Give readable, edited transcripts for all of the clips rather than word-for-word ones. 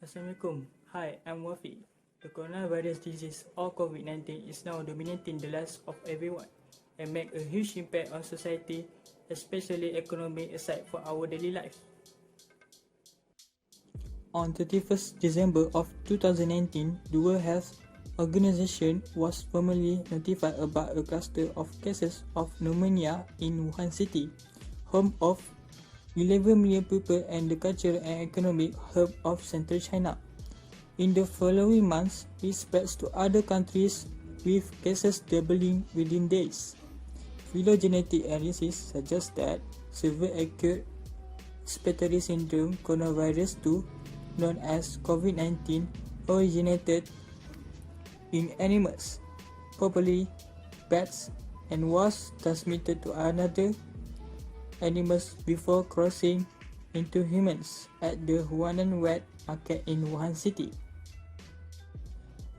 Assalamualaikum. Hi, I'm Wafi. The coronavirus disease or COVID-19 is now dominating the lives of everyone and make a huge impact on society, especially economic aside for our daily life. On 31st December of 2019, the World Health Organization was formally notified about a cluster of cases of pneumonia in Wuhan City, home of 11 million people and the cultural and economic hub of central China. In the following months, it spreads to other countries with cases doubling within days. Phylogenetic analysis suggests that severe acute respiratory syndrome coronavirus 2, known as COVID-19, originated in animals, probably bats, and was transmitted to another animals before crossing into humans at the Huanan Wet Market in Wuhan City.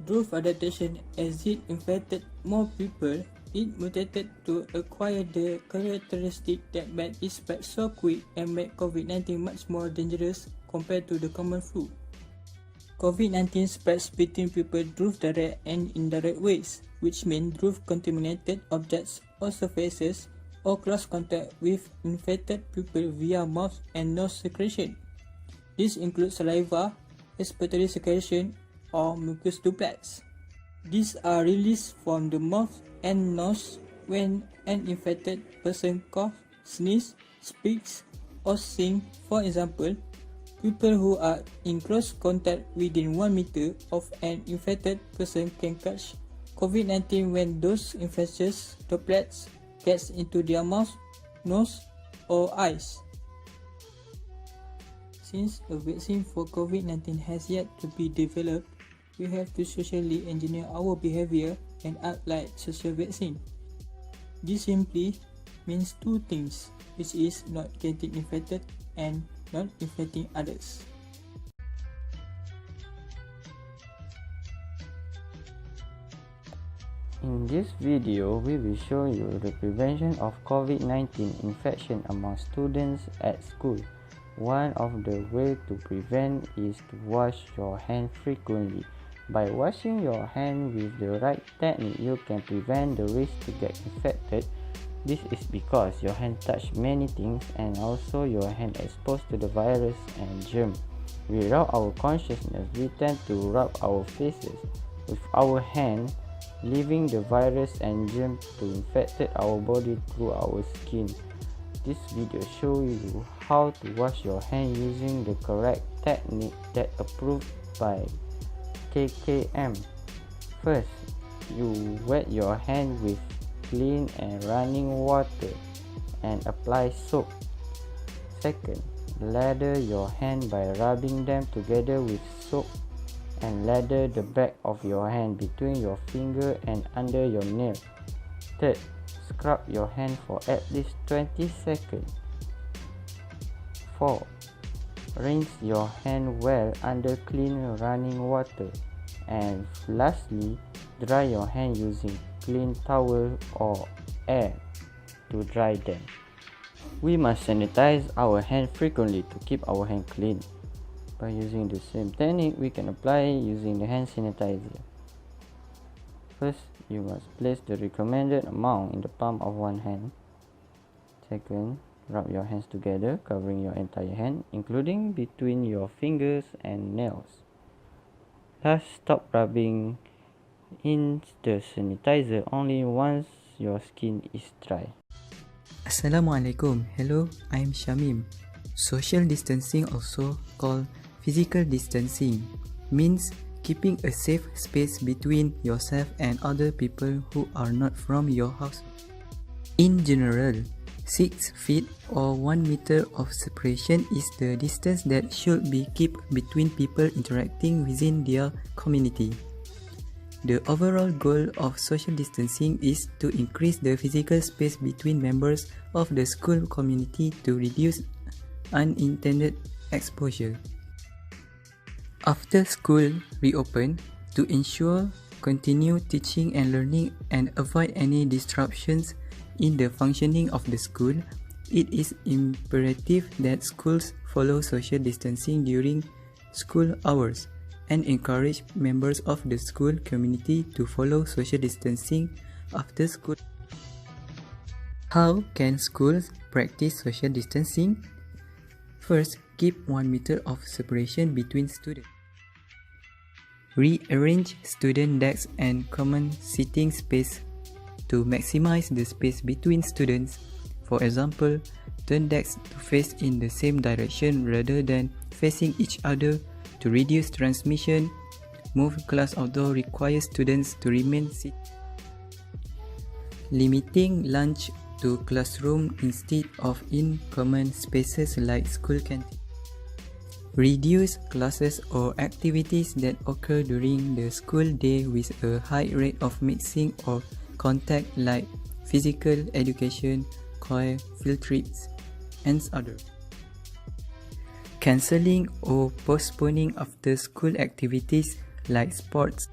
Drove adaptation as it infected more people, it mutated to acquire the characteristic that made it spread so quick and made COVID-19 much more dangerous compared to the common flu. COVID-19 spreads between people through direct and indirect ways, which mean through contaminated objects or surfaces or close contact with infected people via mouth and nose secretion. This includes saliva, respiratory secretion, or mucus droplets. These are released from the mouth and nose when an infected person coughs, sneezes, speaks, or sings. For example, people who are in close contact within 1 meter of an infected person can catch COVID-19 when those infectious droplets gets into their mouth, nose, or eyes. Since a vaccine for COVID-19 has yet to be developed, we have to socially engineer our behavior and act like social vaccine. This simply means two things, which is not getting infected and not infecting others. In this video, we will show you the prevention of COVID-19 infection among students at school. One of the ways to prevent is to wash your hands frequently. By washing your hands with the right technique, you can prevent the risk to get infected. This is because your hand touch many things and also your hand exposed to the virus and germ. Without our consciousness, we tend to rub our faces with our hand, leaving the virus and germs to infect our body through our skin. This video shows you how to wash your hand using the correct technique that approved by KKM. First, you wet your hand with clean and running water and apply soap. Second, lather your hand by rubbing them together with soap and lather the back of your hand between your finger and under your nail. Third, scrub your hand for at least 20 seconds. 4. Rinse your hand well under clean running water. And lastly, dry your hand using clean towel or air to dry them. We must sanitize our hand frequently to keep our hand clean. By using the same technique, we can apply using the hand sanitizer. First, you must place the recommended amount in the palm of one hand. Second, rub your hands together, covering your entire hand, including between your fingers and nails. Last, stop rubbing in the sanitizer only once your skin is dry. Assalamualaikum. Hello, I'm Shamim. Social distancing, also called physical distancing, means keeping a safe space between yourself and other people who are not from your house. In general, 6 feet or 1 meter of separation is the distance that should be kept between people interacting within their community. The overall goal of social distancing is to increase the physical space between members of the school community to reduce unintended exposure. After school reopened, to ensure continued teaching and learning and avoid any disruptions in the functioning of the school, it is imperative that schools follow social distancing during school hours and encourage members of the school community to follow social distancing after school. How can schools practice social distancing? First, keep 1 meter of separation between students. Rearrange student desks and common seating space to maximize the space between students. For example, turn desks to face in the same direction rather than facing each other to reduce transmission. Move class outdoor requires students to remain seated. Limiting lunch to classroom instead of in common spaces like school canteen. Reduce classes or activities that occur during the school day with a high rate of mixing or contact like physical education, choir, field trips, and others. Cancelling or postponing after school activities like sports.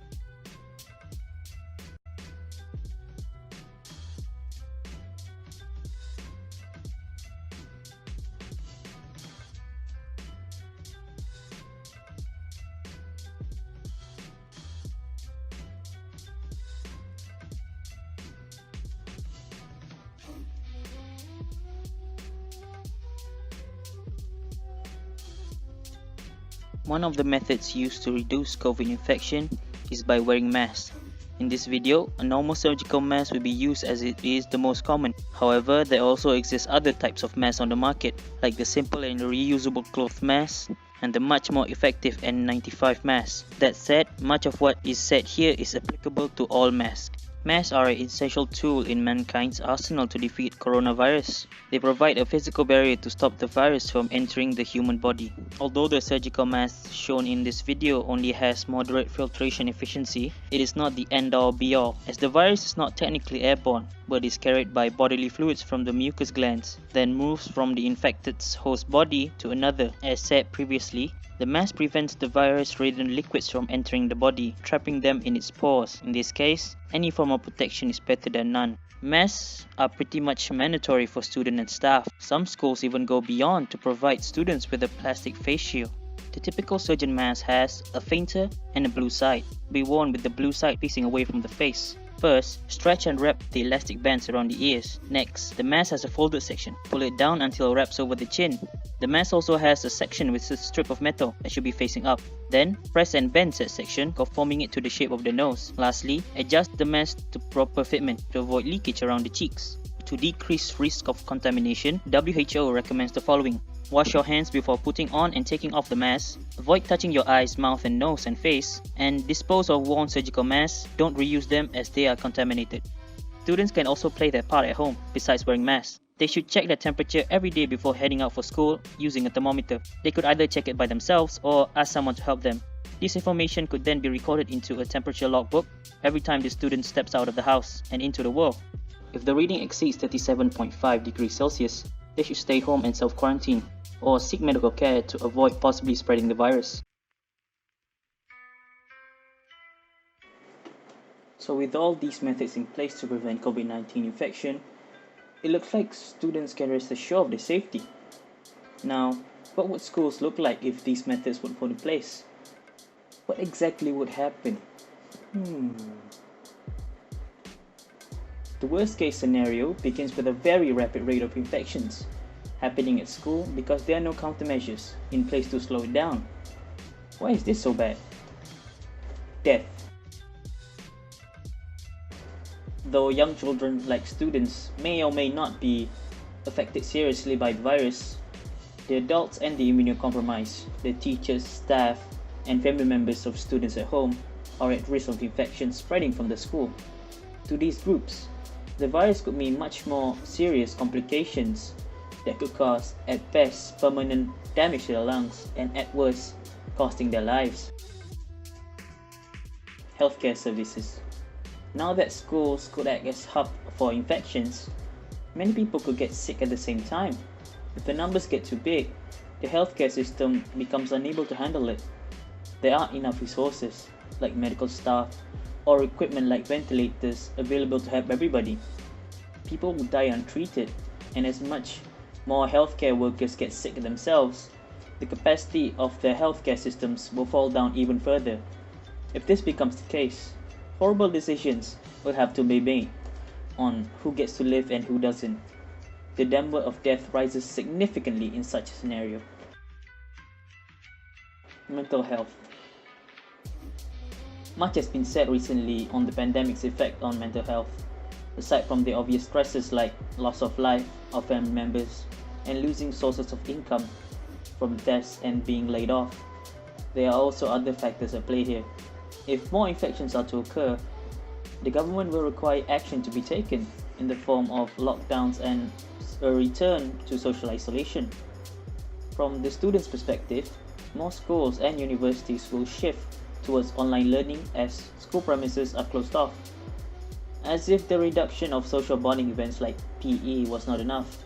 One of the methods used to reduce COVID infection is by wearing masks. In this video, a normal surgical mask will be used as it is the most common. However, there also exist other types of masks on the market, like the simple and reusable cloth mask and the much more effective N95 mask. That said, much of what is said here is applicable to all masks. Masks are an essential tool in mankind's arsenal to defeat coronavirus. They provide a physical barrier to stop the virus from entering the human body. Although the surgical mask shown in this video only has moderate filtration efficiency, it is not the end-all be-all, as the virus is not technically airborne, but is carried by bodily fluids from the mucous glands, then moves from the infected's host body to another. As said previously, the mask prevents the virus-ridden liquids from entering the body, trapping them in its pores. In this case, any form of protection is better than none. Masks are pretty much mandatory for students and staff. Some schools even go beyond to provide students with a plastic face shield. The typical surgeon mask has a fainter and a blue side. Be worn with the blue side facing away from the face. First, stretch and wrap the elastic bands around the ears. Next, the mask has a folded section. Pull it down until it wraps over the chin. The mask also has a section with a strip of metal that should be facing up. Then, press and bend said section, conforming it to the shape of the nose. Lastly, adjust the mask to proper fitment to avoid leakage around the cheeks. To decrease risk of contamination, WHO recommends the following. Wash your hands before putting on and taking off the mask. Avoid touching your eyes, mouth and nose and face. And dispose of worn surgical masks. Don't reuse them as they are contaminated. Students can also play their part at home besides wearing masks. They should check their temperature every day before heading out for school using a thermometer. They could either check it by themselves or ask someone to help them. This information could then be recorded into a temperature logbook every time the student steps out of the house and into the world. If the reading exceeds 37.5 degrees Celsius, they should stay home and self-quarantine or seek medical care to avoid possibly spreading the virus. So with all these methods in place to prevent COVID-19 infection, it looks like students can rest assured of their safety. Now, what would schools look like if these methods were put in place? What exactly would happen? The worst case scenario begins with a very rapid rate of infections happening at school because there are no countermeasures in place to slow it down. Why is this so bad? Death. Though young children, like students, may or may not be affected seriously by the virus, the adults and the immunocompromised, the teachers, staff, and family members of students at home are at risk of infection spreading from the school. To these groups, the virus could mean much more serious complications that could cause, at best, permanent damage to their lungs and at worst, costing their lives. Healthcare services. Now that schools could act as hub for infections, many people could get sick at the same time. If the numbers get too big, the healthcare system becomes unable to handle it. There aren't enough resources, like medical staff, or equipment like ventilators available to help everybody. People will die untreated, and as much more healthcare workers get sick themselves, the capacity of their healthcare systems will fall down even further. If this becomes the case, horrible decisions will have to be made on who gets to live and who doesn't. The number of death rises significantly in such a scenario. Mental health. Much has been said recently on the pandemic's effect on mental health. Aside from the obvious stresses like loss of life of family members and losing sources of income from deaths and being laid off, there are also other factors at play here. If more infections are to occur, the government will require action to be taken in the form of lockdowns and a return to social isolation. From the students' perspective, more schools and universities will shift towards online learning as school premises are closed off. As if the reduction of social bonding events like PE was not enough.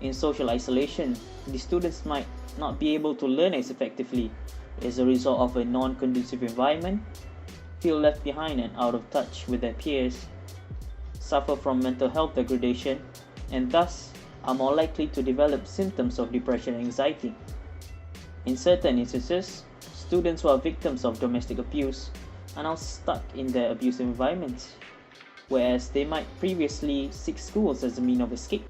In social isolation, the students might not be able to learn as effectively as a result of a non-conducive environment, feel left behind and out of touch with their peers, suffer from mental health degradation, and thus are more likely to develop symptoms of depression and anxiety. In certain instances, students who are victims of domestic abuse are now stuck in their abusive environments, whereas they might previously seek schools as a means of escape.